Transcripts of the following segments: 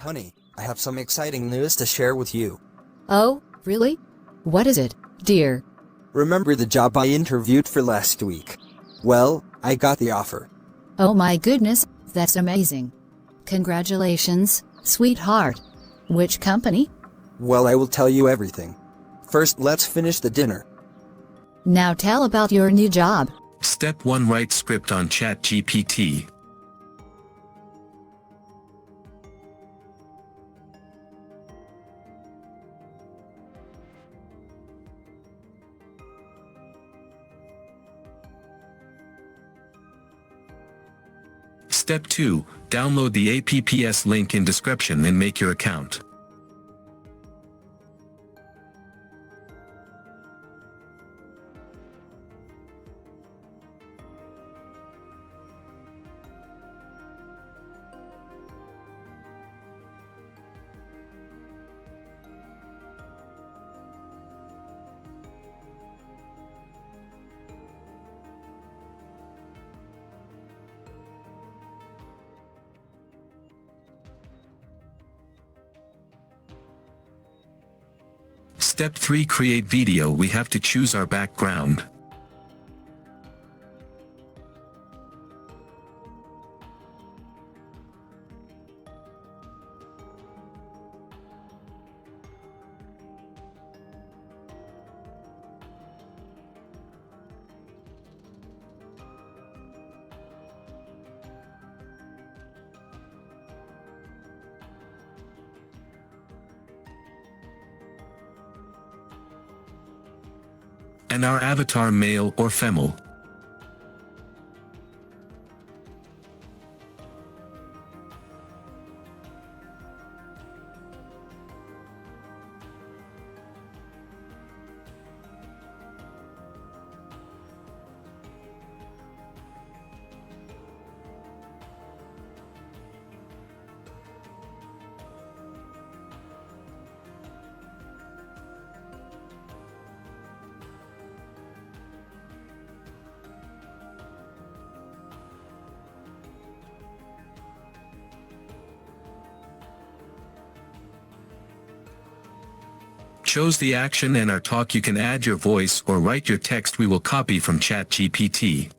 Honey, I have some exciting news to share with you. Oh, really? What is it, dear? Remember the job I interviewed for last week? Well, I got the offer. Oh my goodness, that's amazing. Congratulations, sweetheart. Which company? Well, I will tell you everything. First, let's finish the dinner. Now tell about your new job. Step 1. Write script on ChatGPT. Step 2. Download the apps link in description and make your account. Step 3. Create video. We have to choose our background. And our avatar male or female. Chose the action and our talk. You can add your voice or write your text. We will copy from ChatGPT.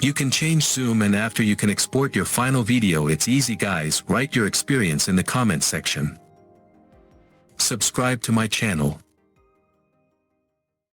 You can change zoom, and after you can export your final video. It's easy, guys. Write your experience in the comment section. Subscribe to my channel.